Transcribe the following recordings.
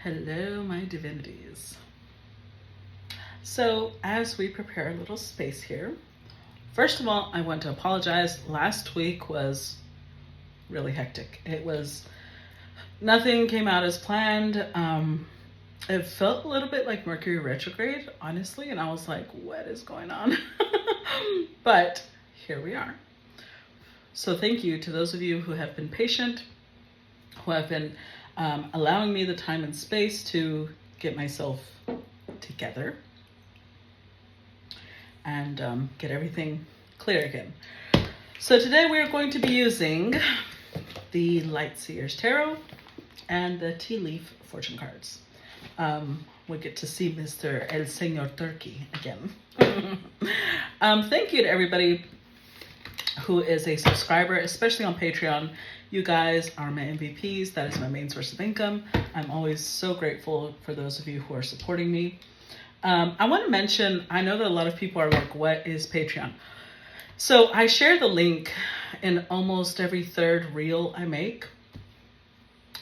Hello, my divinities. So, as we prepare a little space here, first of all, I want to apologize. Last week was really hectic. Nothing came out as planned. It felt a little bit like Mercury retrograde, honestly, and I was like, what is going on? But here we are. So thank you to those of you who have been patient, who have been allowing me the time and space to get myself together and get everything clear again. So today we are going to be using the Light Seer's Tarot and the Tea Leaf Fortune cards. We get to see Mr. El Señor Turkey again. Thank you to everybody who is a subscriber, especially on Patreon. You guys are my MVPs. That is my main source of income. I'm always so grateful for those of you who are supporting me. I want to mention, I know that a lot of people are like, what is Patreon? So I share the link in almost every third reel I make,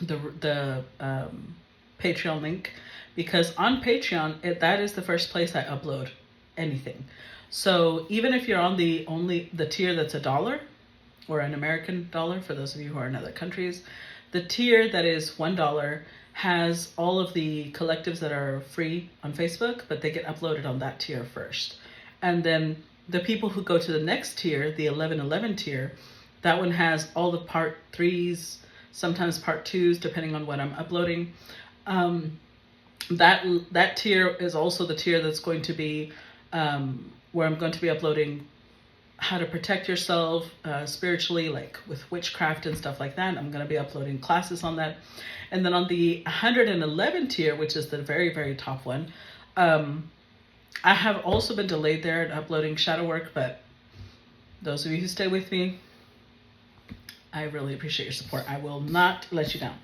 the Patreon link, because on Patreon, that is the first place I upload anything. So even if you're on the tier that's $1 or an American dollar, for those of you who are in other countries, the tier that is $1 has all of the collectives that are free on Facebook, but they get uploaded on that tier first. And then the people who go to the next tier, the 1111 tier, that one has all the part 3s, sometimes part 2s, depending on what I'm uploading. That tier is also the tier that's going to be where I'm going to be uploading how to protect yourself spiritually, like with witchcraft and stuff like that. I'm going to be uploading classes on that. And then on the 111 tier, which is the very, very top one, I have also been delayed there at uploading shadow work, but those of you who stay with me, I really appreciate your support. I will not let you down.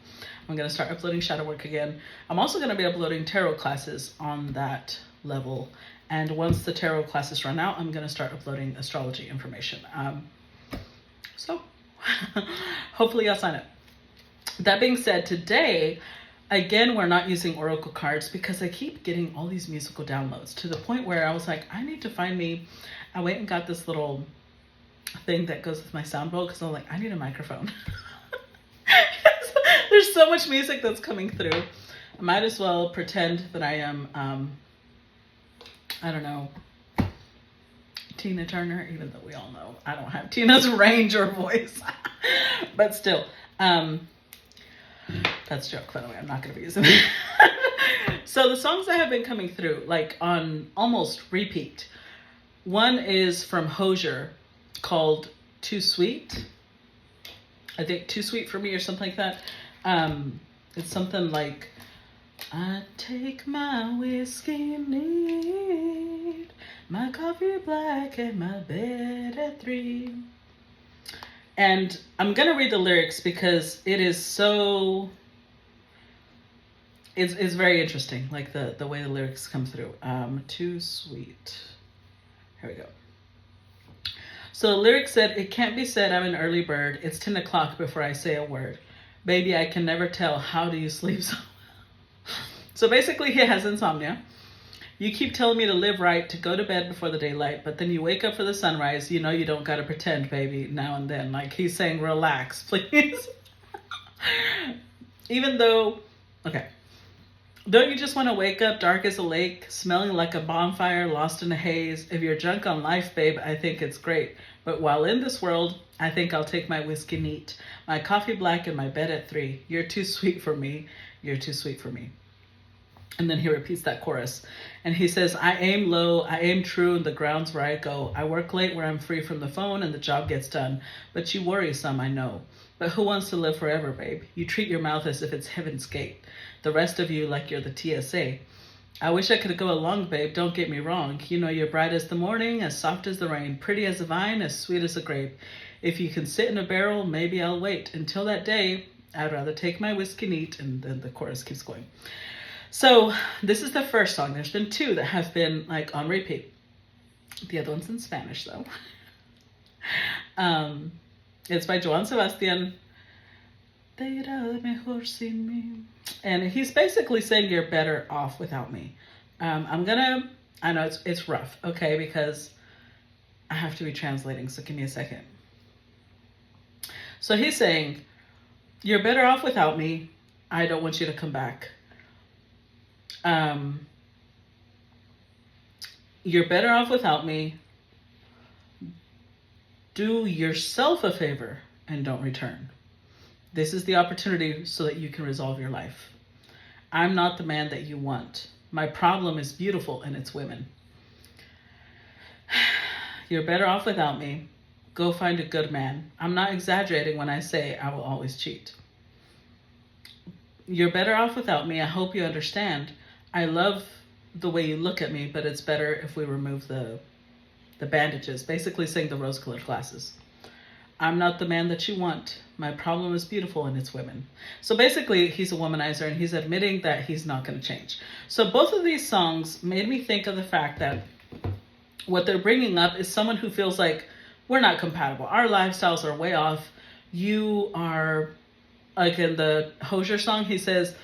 I'm going to start uploading shadow work again. I'm also going to be uploading tarot classes on that level. And once the tarot classes run out, I'm going to start uploading astrology information. So hopefully I'll sign up. That being said, today, again, we're not using oracle cards because I keep getting all these musical downloads to the point where I was like, I need to find me. I went and got this little thing that goes with my sound bowl because I'm like, I need a microphone. There's so much music that's coming through. I might as well pretend that I am, I don't know, Tina Turner, even though we all know I don't have Tina's range or voice. But still, that's a joke, by the way. I'm not going to be using it. So the songs that have been coming through, like on almost repeat. One is from Hosier called Too Sweet. I think Too Sweet for Me or something like that. It's something like, I take my whiskey neat, my coffee black, and my bed at 3. And I'm going to read the lyrics because it is so, it's very interesting, like the way the lyrics come through. Too sweet. Here we go. So the lyrics said, it can't be said I'm an early bird. It's 10 o'clock before I say a word. Baby, I can never tell. How do you sleep so well? So basically he has insomnia. You keep telling me to live right, to go to bed before the daylight, but then you wake up for the sunrise. You know you don't got to pretend, baby, now and then. Like he's saying, relax, please. Even though, okay. Don't you just want to wake up dark as a lake, smelling like a bonfire, lost in a haze? If you're drunk on life, babe, I think it's great. But while in this world, I think I'll take my whiskey neat, my coffee black, and my bed at 3. You're too sweet for me. You're too sweet for me. And then he repeats that chorus. And he says, I aim low, I aim true in the grounds where I go. I work late where I'm free from the phone and the job gets done. But you worry some, I know. But who wants to live forever, babe? You treat your mouth as if it's heaven's gate. The rest of you like you're the TSA. I wish I could go along, babe, don't get me wrong. You know you're bright as the morning, as soft as the rain, pretty as a vine, as sweet as a grape. If you can sit in a barrel, maybe I'll wait. Until that day, I'd rather take my whiskey neat. And then the chorus keeps going. So this is the first song. There's been 2 that have been like on repeat. The other one's in Spanish though. It's by Joan Sebastian. Te irá mejor sin mí. And he's basically saying you're better off without me. I know it's rough, okay, because I have to be translating, so give me a second. So he's saying, you're better off without me. I don't want you to come back. You're better off without me. Do yourself a favor and don't return. This is the opportunity so that you can resolve your life. I'm not the man that you want. My problem is beautiful and it's women. You're better off without me. Go find a good man. I'm not exaggerating when I say I will always cheat. You're better off without me. I hope you understand. I love the way you look at me, but it's better if we remove the bandages. Basically saying the rose-colored glasses. I'm not the man that you want. My problem is beautiful and it's women. So basically, he's a womanizer and he's admitting that he's not going to change. So both of these songs made me think of the fact that what they're bringing up is someone who feels like we're not compatible. Our lifestyles are way off. You are, like in the Hosier song, he says,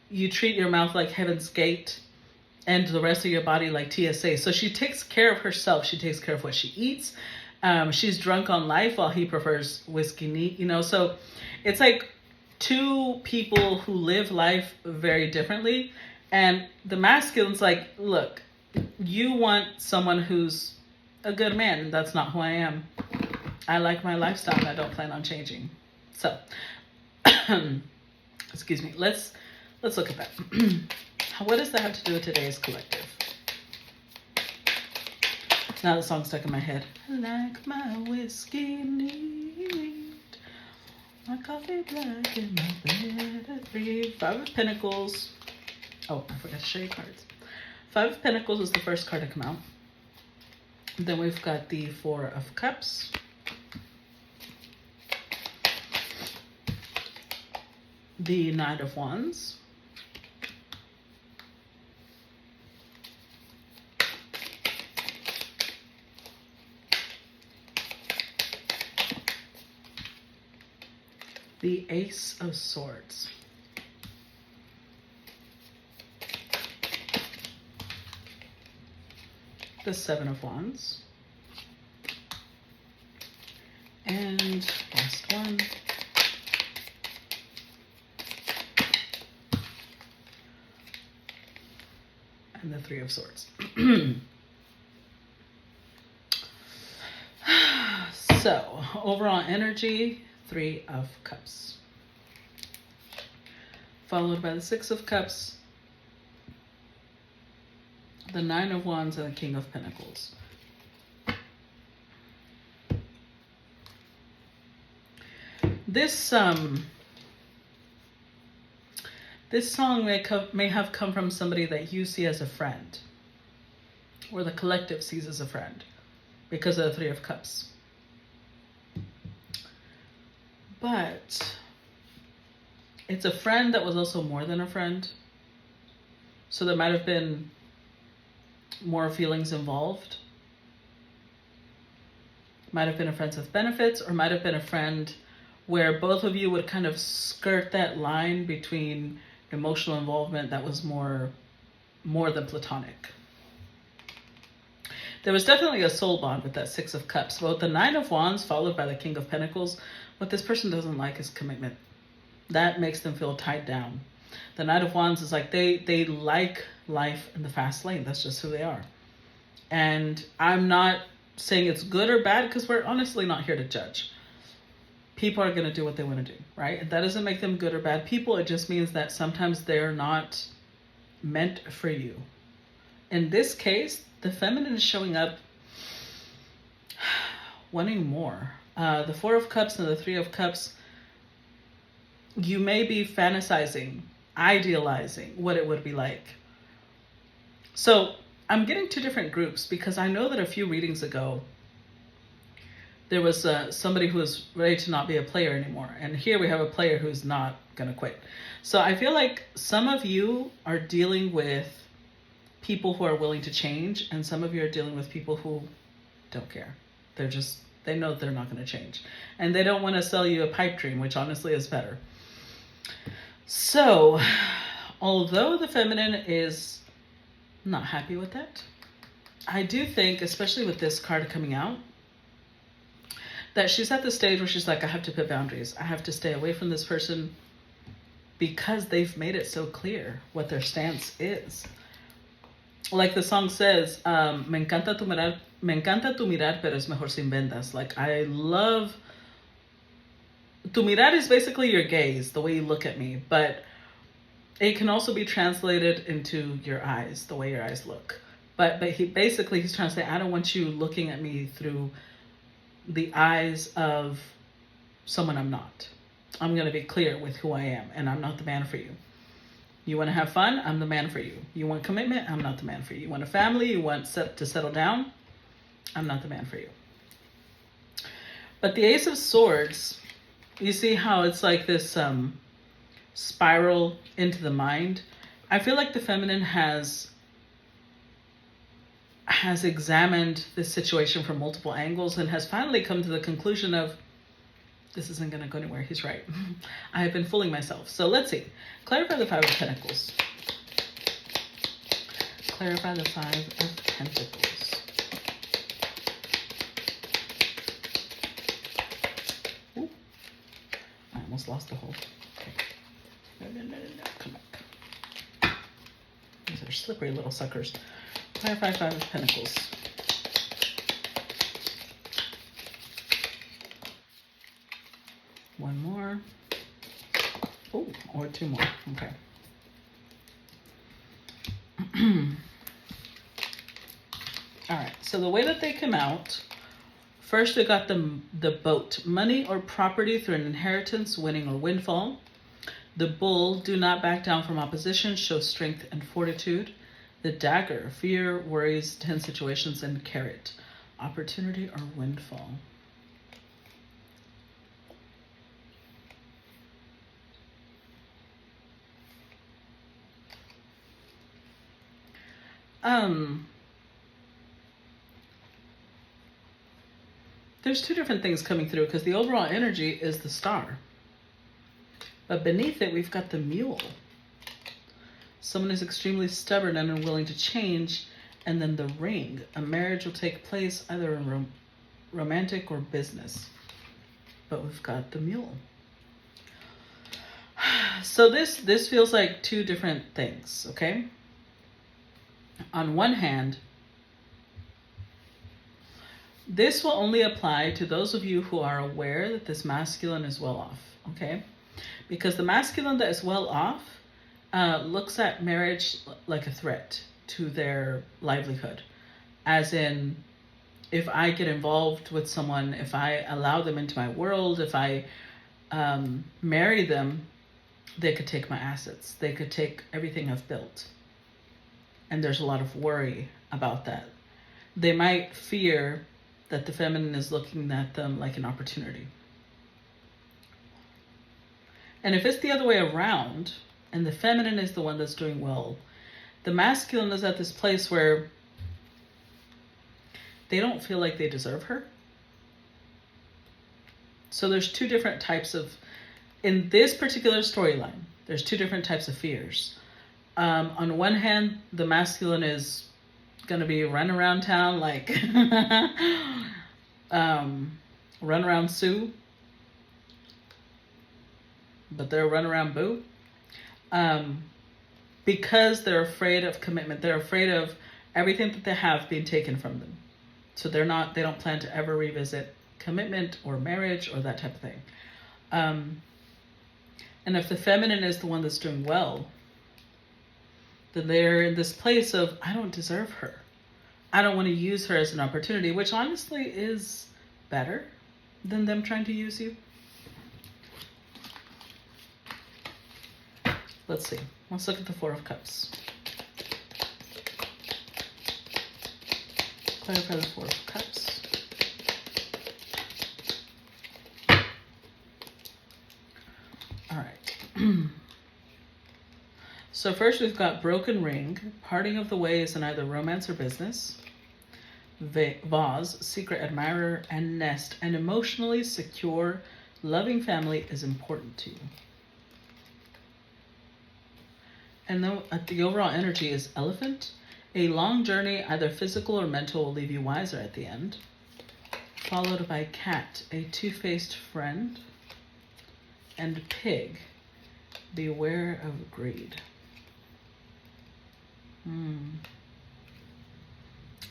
you treat your mouth like Heaven's Gate and the rest of your body like TSA. So she takes care of herself. She takes care of what she eats. She's drunk on life while he prefers whiskey neat, so it's like two people who live life very differently. And the masculine's like, look, you want someone who's a good man, and that's not who I am. I like my lifestyle and I don't plan on changing. So, excuse me, let's look at that. What does that have to do with today's collective? Now the song's stuck in my head. I like my whiskey neat, my coffee black and my bed at 3. 5 of Pentacles. Oh, I forgot to show you cards. 5 of Pentacles is the first card to come out. Then we've got the 4 of Cups. The 9 of Wands. The Ace of Swords. The 7 of Wands. And last one. And the 3 of Swords. So, overall energy, 3 of Cups. Followed by the 6 of Cups, the 9 of Wands, and the King of Pentacles. This song may have come from somebody that you see as a friend, or the collective sees as a friend, because of the 3 of Cups. But it's a friend that was also more than a friend. So there might have been more feelings involved. Might have been a friend with benefits, or might have been a friend where both of you would kind of skirt that line between emotional involvement that was more than platonic. There was definitely a soul bond with that 6 of Cups. But with the 9 of Wands followed by the King of Pentacles, what this person doesn't like is commitment. That makes them feel tied down. The 9 of Wands is like they like life in the fast lane. That's just who they are. And I'm not saying it's good or bad, because we're honestly not here to judge. People are going to do what they want to do, right? That doesn't make them good or bad people. It just means that sometimes they're not meant for you. In this case, the feminine is showing up wanting more. The 4 of Cups and the 3 of Cups, you may be fantasizing, idealizing what it would be like. So I'm getting 2 different groups, because I know that a few readings ago, there was somebody who was ready to not be a player anymore. And here we have a player who's not going to quit. So I feel like some of you are dealing with people who are willing to change, and some of you are dealing with people who don't care. They know they're not going to change. And they don't want to sell you a pipe dream, which honestly is better. So, although the feminine is not happy with that, I do think, especially with this card coming out, that she's at the stage where she's like, I have to put boundaries. I have to stay away from this person because they've made it so clear what their stance is. Like the song says, me encanta tu mirar, pero es mejor sin vendas. Like, I love... Tu mirar is basically your gaze, the way you look at me, but it can also be translated into your eyes, the way your eyes look. But he's trying to say, I don't want you looking at me through the eyes of someone I'm not. I'm going to be clear with who I am, and I'm not the man for you. You want to have fun? I'm the man for you. You want commitment? I'm not the man for you. You want a family? You want to settle down? I'm not the man for you. But the Ace of Swords, you see how it's like this spiral into the mind? I feel like the feminine has examined this situation from multiple angles and has finally come to the conclusion of, this isn't going to go anywhere. He's right. I have been fooling myself. So let's see. Clarify the Five of Pentacles. Clarify the Five of Pentacles. Ooh. I almost lost the hold. Okay. No. Come back. These are slippery little suckers. Clarify Five of Pentacles. One more. Oh, or two more. Okay. All right. So the way that they come out, first we got the boat. Money or property through an inheritance, winning or windfall. The bull, do not back down from opposition, show strength and fortitude. The dagger, fear, worries, tense situations, and carrot, opportunity or windfall. There's two different things coming through because the overall energy is the star. But beneath it, we've got the mule. Someone is extremely stubborn and unwilling to change. And then the ring. A marriage will take place either in romantic or business. But we've got the mule. So this feels like two different things, okay? On one hand, this will only apply to those of you who are aware that this masculine is well off, okay? Because the masculine that is well off looks at marriage like a threat to their livelihood. As in, if I get involved with someone, if I allow them into my world, if I marry them, they could take my assets. They could take everything I've built. And there's a lot of worry about that. They might fear that the feminine is looking at them like an opportunity. And if it's the other way around, and the feminine is the one that's doing well, the masculine is at this place where they don't feel like they deserve her. So there's two different types of, in this particular storyline, there's two different types of fears. On one hand, the masculine is going to be run around town like run around Sue, but they're run around Boo, because they're afraid of commitment. They're afraid of everything that they have being taken from them. So they don't plan to ever revisit commitment or marriage or that type of thing. And if the feminine is the one that's doing well, then they're in this place of, I don't deserve her. I don't want to use her as an opportunity, which honestly is better than them trying to use you. Let's see. Let's look at the Four of Cups. Clarify the Four of Cups. All right. So first we've got broken ring, parting of the ways in either romance or business, vase, secret admirer, and nest. An emotionally secure, loving family is important to you. And then the overall energy is elephant. A long journey, either physical or mental, will leave you wiser at the end. Followed by cat, a two-faced friend. And pig, beware of greed.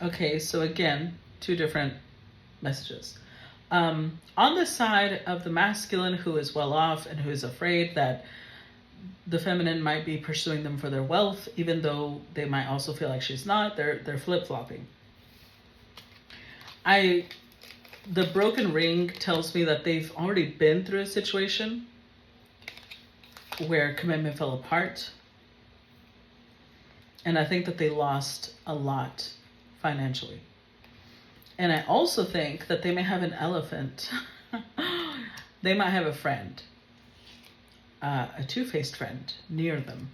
Okay, so again, two different messages. On the side of the masculine who is well off and who is afraid that the feminine might be pursuing them for their wealth, even though they might also feel like she's not, they're flip-flopping. The broken ring tells me that they've already been through a situation where commitment fell apart. And I think that they lost a lot financially. And I also think that they may have an elephant. They might have a friend, a two-faced friend near them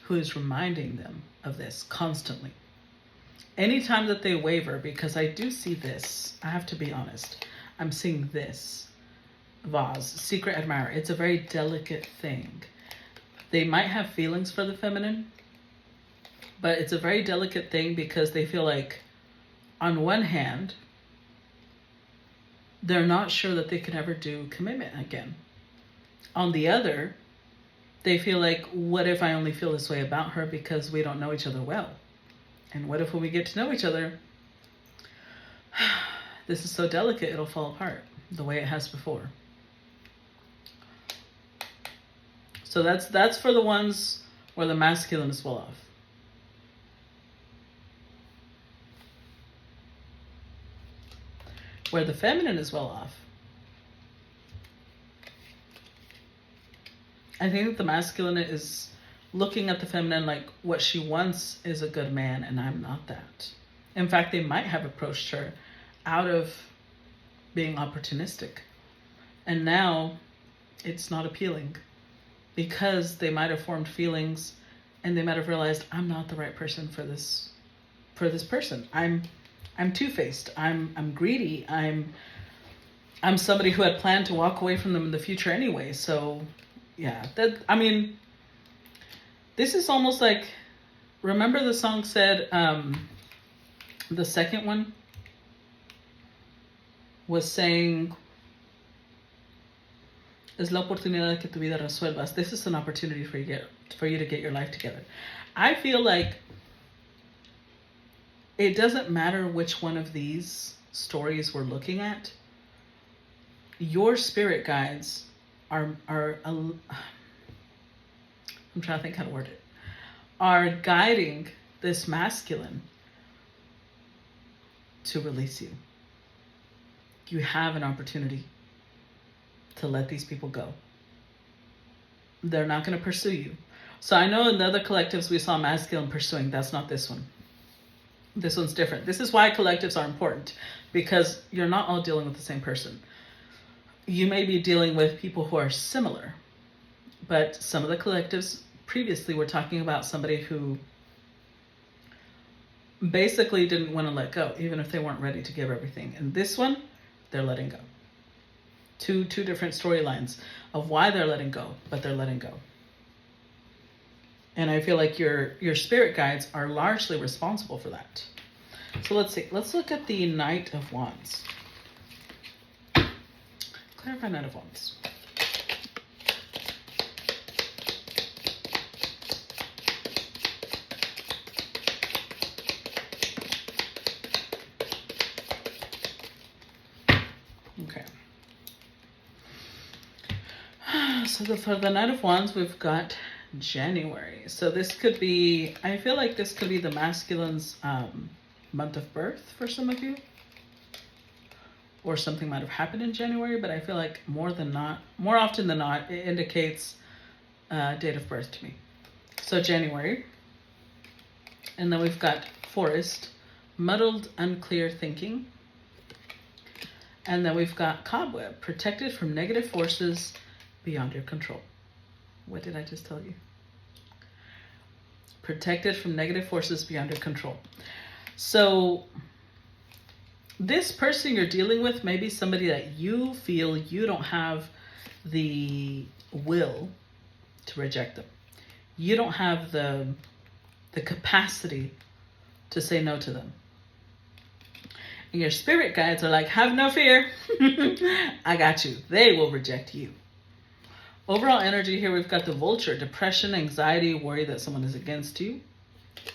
who is reminding them of this constantly. Anytime that they waver, because I do see this, I have to be honest, I'm seeing this vase, secret admirer. It's a very delicate thing. They might have feelings for the feminine, but it's a very delicate thing because they feel like, on one hand, they're not sure that they can ever do commitment again. On the other, they feel like, what if I only feel this way about her because we don't know each other well? And what if when we get to know each other, this is so delicate, it'll fall apart the way it has before. So that's for the ones where the masculine is well off. Where the feminine is well off, I think that the masculine is looking at the feminine like what she wants is a good man, and I'm not that. In fact, they might have approached her out of being opportunistic. And now it's not appealing because they might have formed feelings and they might have realized, I'm not the right person for this person. I'm two-faced. I'm greedy. I'm somebody who had planned to walk away from them in the future anyway. So yeah, this is almost like, remember the song said, the second one was saying, es la oportunidad que tu vida resuelvas. This is an opportunity for you to get your life together. I feel like it doesn't matter which one of these stories we're looking at. Your spirit guides are I'm trying to think how to word it, are guiding this masculine to release you. You have an opportunity to let these people go. They're not going to pursue you. So I know in the other collectives we saw masculine pursuing. That's not this one. This one's different. This is why collectives are important, because you're not all dealing with the same person. You may be dealing with people who are similar, but some of the collectives previously were talking about somebody who basically didn't want to let go, even if they weren't ready to give everything. And this one, they're letting go. Two different storylines of why they're letting go, but they're letting go. And I feel like your spirit guides are largely responsible for that. So let's see. Let's look at the Knight of Wands. Clarify Knight of Wands. Okay. So for the Knight of Wands, we've got January. So this could be, I feel like this could be the masculine's month of birth for some of you. Or something might have happened in January, but I feel like more often than not, it indicates date of birth to me. So January. And then we've got Forest, muddled, unclear thinking. And then we've got Cobweb, protected from negative forces beyond your control. What did I just tell you? Protected from negative forces beyond your control. So this person you're dealing with may be somebody that you feel you don't have the will to reject them. you don't have the capacity to say no to them. And your spirit guides are like, have no fear. I got you. They will reject you. Overall energy here, we've got the vulture, depression, anxiety, worry that someone is against you.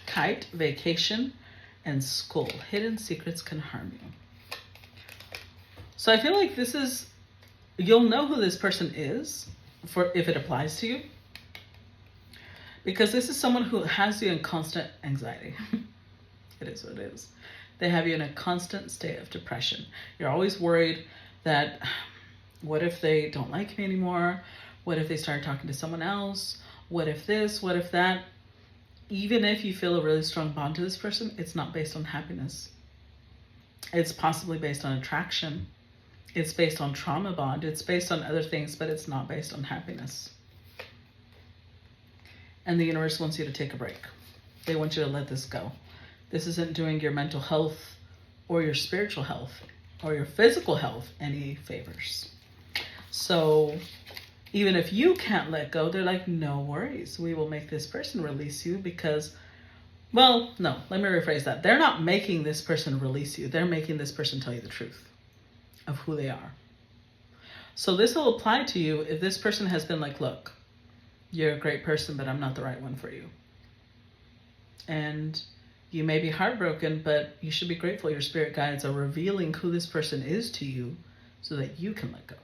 Kite, vacation, and skull. Hidden secrets can harm you. So I feel like this is, you'll know who this person is if it applies to you. Because this is someone who has you in constant anxiety. It is what it is. They have you in a constant state of depression. You're always worried that, what if they don't like me anymore? What if they start talking to someone else? What if this? What if that? Even if you feel a really strong bond to this person, it's not based on happiness. It's possibly based on attraction. It's based on trauma bond. It's based on other things, but it's not based on happiness. And the universe wants you to take a break. They want you to let this go. This isn't doing your mental health or your spiritual health or your physical health any favors. So even if you can't let go, they're like, no worries. We will make this person release you because, well, no, let me rephrase that. They're not making this person release you. They're making this person tell you the truth of who they are. So this will apply to you if this person has been like, look, you're a great person, but I'm not the right one for you. And you may be heartbroken, but you should be grateful your spirit guides are revealing who this person is to you so that you can let go.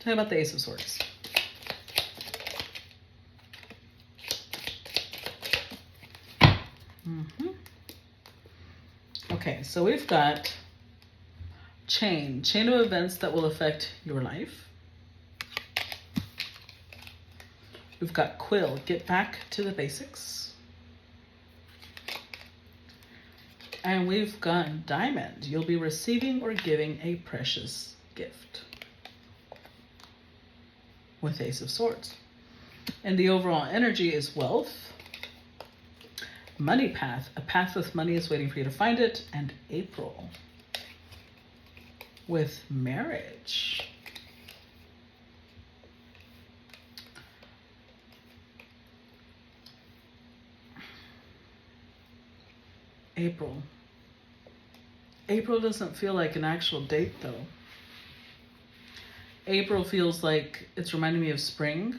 Tell me about the Ace of Swords. Okay, so we've got chain of events that will affect your life. We've got quill, get back to the basics. And we've got diamond, you'll be receiving or giving a precious gift. With Ace of Swords. And the overall energy is wealth. Money path, a path with money is waiting for you to find it. And April. With marriage. April. April doesn't feel like an actual date though. April feels like it's reminding me of spring.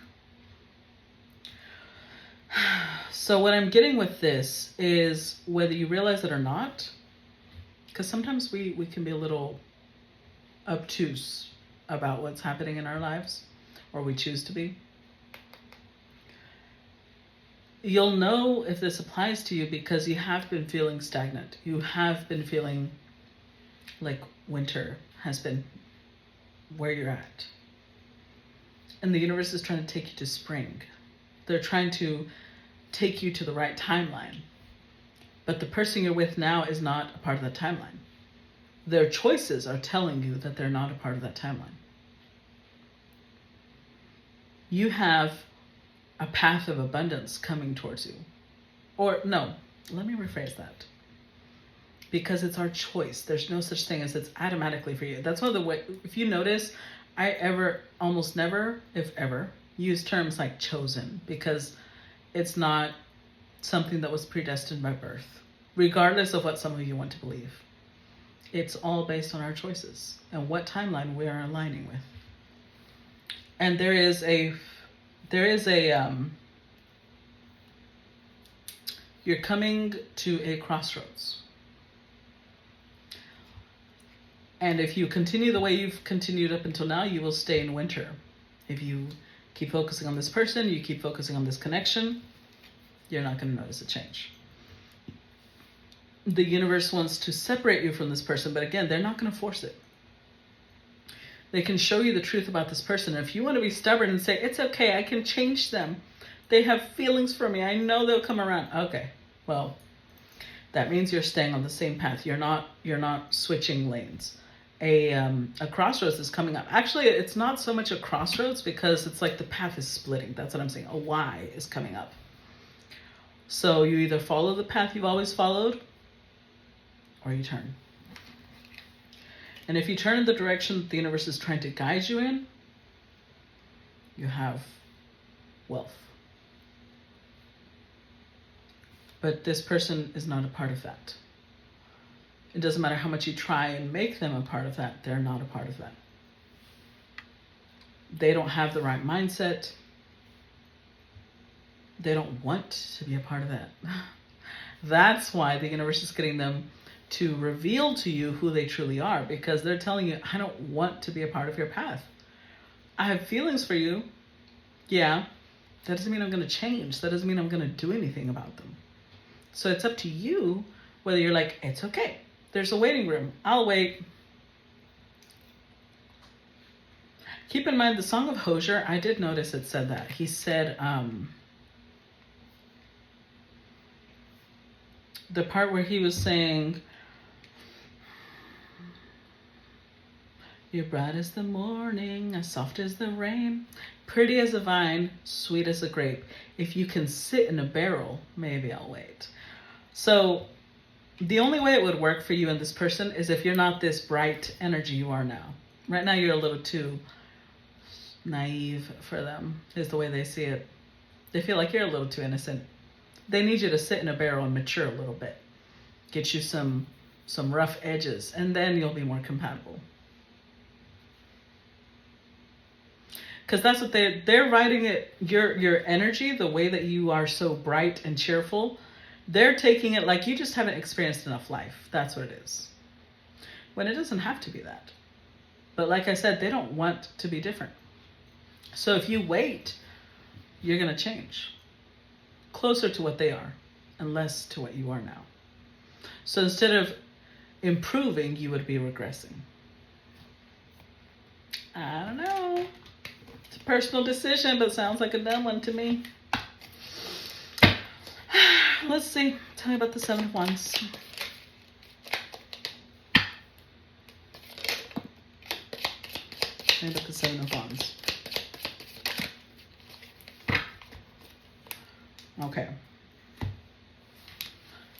So what I'm getting with this is whether you realize it or not, because sometimes we can be a little obtuse about what's happening in our lives, or we choose to be. You'll know if this applies to you because you have been feeling stagnant. You have been feeling like winter has been where you're at. And the universe is trying to take you to spring. They're trying to take you to the right timeline. But the person you're with now is not a part of that timeline. Their choices are telling you that they're not a part of that timeline. You have a path of abundance coming towards you. Or no, let me rephrase that. Because it's our choice. There's no such thing as it's automatically for you. That's one of the way, if you notice, I almost never, if ever, use terms like chosen, because it's not something that was predestined by birth, regardless of what some of you want to believe. It's all based on our choices and what timeline we are aligning with. And there is a you're coming to a crossroads. And if you continue the way you've continued up until now, you will stay in winter. If you keep focusing on this person, you keep focusing on this connection, you're not going to notice a change. The universe wants to separate you from this person, but again, they're not going to force it. They can show you the truth about this person. And if you want to be stubborn and say, it's okay, I can change them. They have feelings for me. I know they'll come around. Okay, well, that means you're staying on the same path. You're not switching lanes. A crossroads is coming up. Actually, it's not so much a crossroads because it's like the path is splitting. That's what I'm saying. A Y is coming up. So you either follow the path you've always followed or you turn. And if you turn in the direction that the universe is trying to guide you in, you have wealth. But this person is not a part of that. It doesn't matter how much you try and make them a part of that. They're not a part of that. They don't have the right mindset. They don't want to be a part of that. That's why the universe is getting them to reveal to you who they truly are, because they're telling you, I don't want to be a part of your path. I have feelings for you. Yeah. That doesn't mean I'm going to change. That doesn't mean I'm going to do anything about them. So it's up to you whether you're like, it's okay. There's a waiting room. I'll wait. Keep in mind, the Song of Hosier, I did notice it said that. He said, the part where he was saying, you're bright as the morning, as soft as the rain, pretty as a vine, sweet as a grape. If you can sit in a barrel, maybe I'll wait. So the only way it would work for you and this person is if you're not this bright energy you are now. Right now you're a little too naive for them, is the way they see it. They feel like you're a little too innocent. They need you to sit in a barrel and mature a little bit. Get you some rough edges, and then you'll be more compatible. Because that's what they're writing it, your energy, the way that you are so bright and cheerful, they're taking it like you just haven't experienced enough life. That's what it is. When it doesn't have to be that. But like I said, they don't want to be different. So if you wait, you're going to change. Closer to what they are and less to what you are now. So instead of improving, you would be regressing. I don't know. It's a personal decision, but sounds like a dumb one to me. Let's see. Tell me about the Seven of Wands. Tell me about the Seven of Wands. Okay.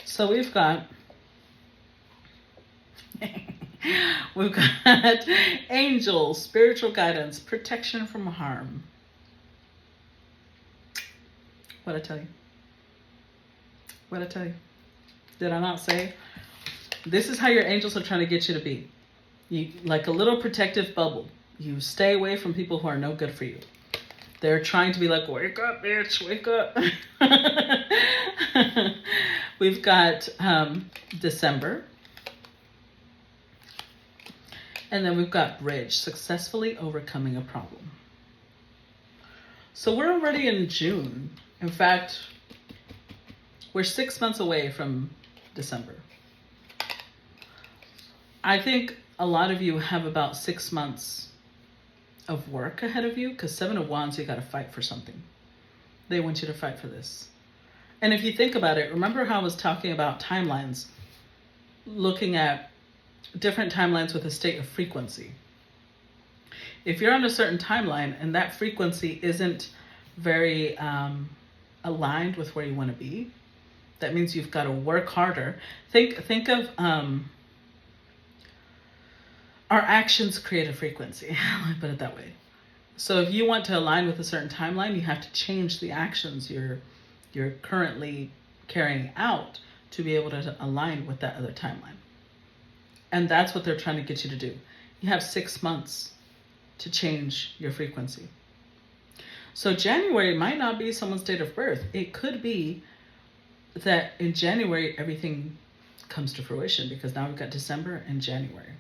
So we've got angels, spiritual guidance, protection from harm. What'd I tell you? What'd I tell you? Did I not say? This is how your angels are trying to get you to be. You, like a little protective bubble. You stay away from people who are no good for you. They're trying to be like, wake up, bitch, wake up. We've got December. And then we've got bridge, successfully overcoming a problem. So we're already in June. In fact, we're 6 months away from December. I think a lot of you have about 6 months of work ahead of you, because Seven of Wands, you got to fight for something. They want you to fight for this. And if you think about it, remember how I was talking about timelines, looking at different timelines with a state of frequency. If you're on a certain timeline and that frequency isn't very aligned with where you want to be, that means you've got to work harder. Think of our actions create a frequency. Let me put it that way. So if you want to align with a certain timeline, you have to change the actions you're currently carrying out to be able to align with that other timeline. And that's what they're trying to get you to do. You have 6 months to change your frequency. So January might not be someone's date of birth. It could be that in January, everything comes to fruition, because now we've got December and January.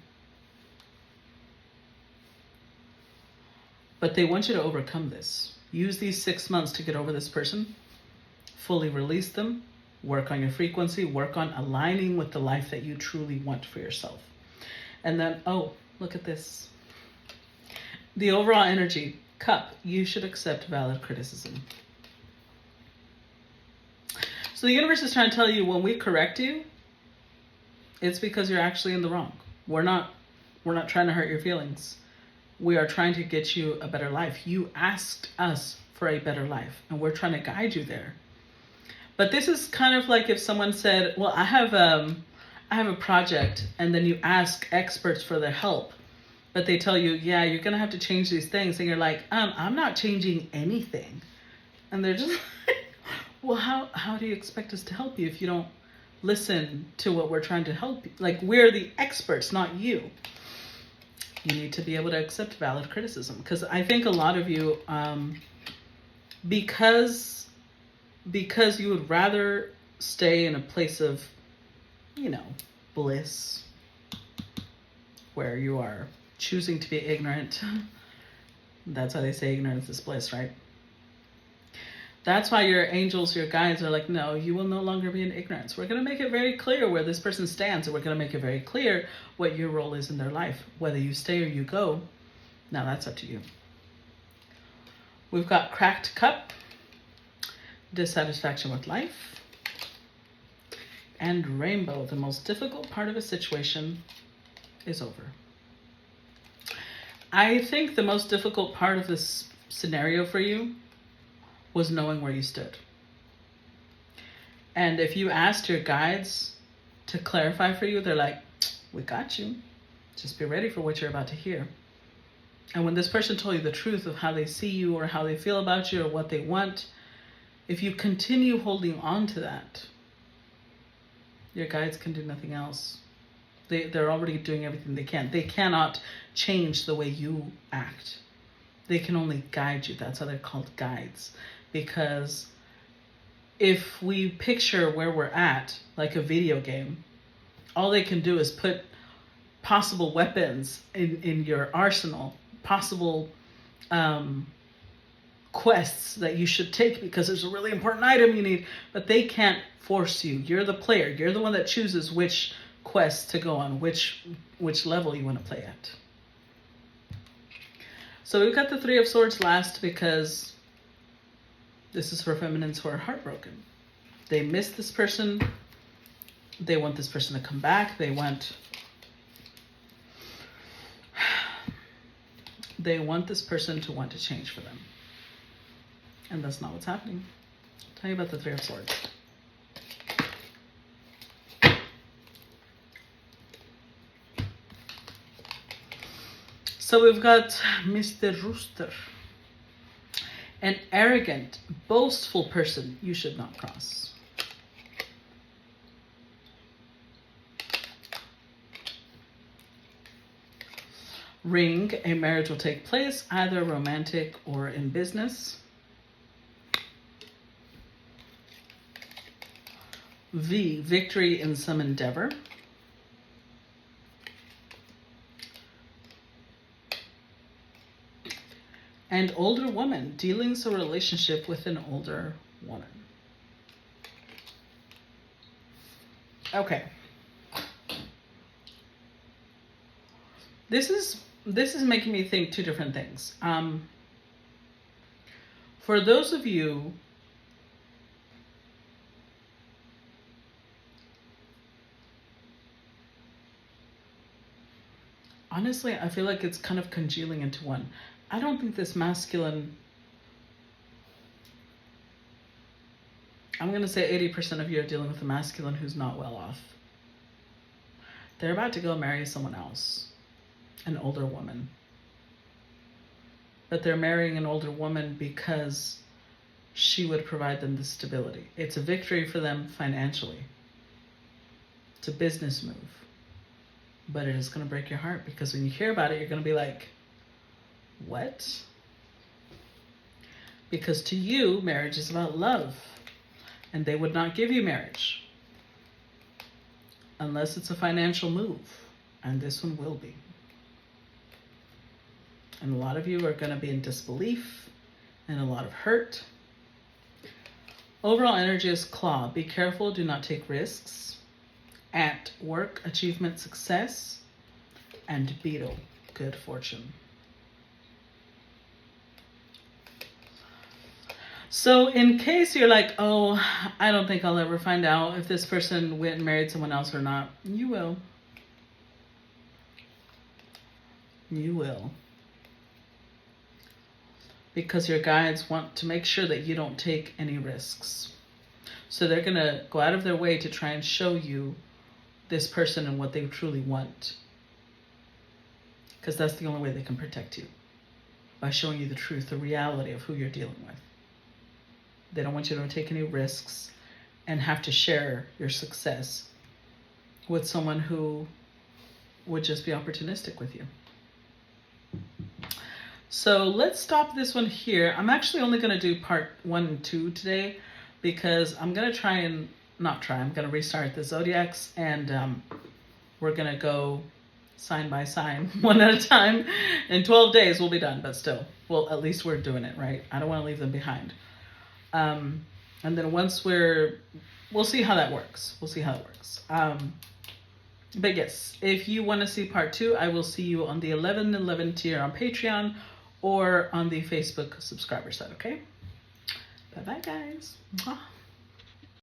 But they want you to overcome this. Use these 6 months to get over this person, fully release them, work on your frequency, work on aligning with the life that you truly want for yourself. And then, oh, look at this. The overall energy, Cup, you should accept valid criticism. So the universe is trying to tell you, when we correct you, it's because you're actually in the wrong. We're not trying to hurt your feelings. We are trying to get you a better life. You asked us for a better life, and we're trying to guide you there. But this is kind of like if someone said, well, I have a project, and then you ask experts for their help, but they tell you, yeah, you're going to have to change these things. And you're like, I'm not changing anything. And they're just like, Well, how do you expect us to help you if you don't listen to what we're trying to help you? Like, we're the experts, not you. You need to be able to accept valid criticism. Because I think a lot of you, because you would rather stay in a place of, bliss, where you are choosing to be ignorant. That's how they say ignorance is bliss, right? That's why your angels, your guides are like, no, you will no longer be in ignorance. We're going to make it very clear where this person stands, and we're going to make it very clear what your role is in their life. Whether you stay or you go, now that's up to you. We've got cracked cup, dissatisfaction with life, and rainbow. The most difficult part of a situation is over. I think the most difficult part of this scenario for you was knowing where you stood. And if you asked your guides to clarify for you, they're like, we got you. Just be ready for what you're about to hear. And when this person told you the truth of how they see you or how they feel about you or what they want, if you continue holding on to that, your guides can do nothing else. They're already doing everything they can. They cannot change the way you act. They can only guide you. That's how they're called guides. Because if we picture where we're at, like a video game, all they can do is put possible weapons in your arsenal, possible quests that you should take because there's a really important item you need, but they can't force you. You're the player. You're the one that chooses which quest to go on, which level you want to play at. So we've got the Three of Swords last because this is for feminines who are heartbroken. They miss this person. They want this person to come back. They want this person to want to change for them. And that's not what's happening. I'll tell you about the Three of Swords. So we've got Mr. Rooster. An arrogant, boastful person you should not cross. Ring, a marriage will take place, either romantic or in business. V, victory in some endeavor. And older woman, dealings or relationship with an older woman. Okay. This is making me think two different things. For those of you honestly, I feel like it's kind of congealing into one. I don't think this masculine, I'm going to say 80% of you are dealing with a masculine who's not well off. They're about to go marry someone else, an older woman. But they're marrying an older woman because she would provide them the stability. It's a victory for them financially. It's a business move. But it is going to break your heart because when you hear about it, you're going to be like, what? Because to you, marriage is about love. And they would not give you marriage unless it's a financial move. And this one will be. And a lot of you are going to be in disbelief and a lot of hurt. Overall energy is claw. Be careful. Do not take risks. At work, achievement, success. And beetle, good fortune. So in case you're like, oh, I don't think I'll ever find out if this person went and married someone else or not, you will. You will. Because your guides want to make sure that you don't take any risks. So they're going to go out of their way to try and show you this person and what they truly want. Because that's the only way they can protect you. By showing you the truth, the reality of who you're dealing with. They don't want you to take any risks and have to share your success with someone who would just be opportunistic with you. So let's stop this one here. I'm actually only going to do part 1 and 2 today, because I'm going to I'm going to restart the zodiacs, and we're going to go sign by sign, one at a time. In 12 days we'll be done, but still, well, at least we're doing it, right? I don't want to leave them behind. And then once we'll see how that works. We'll see how it works. But yes, if you want to see part 2, I will see you on the 11/11 tier on Patreon or on the Facebook subscriber side, okay? Bye-bye, guys. Mwah.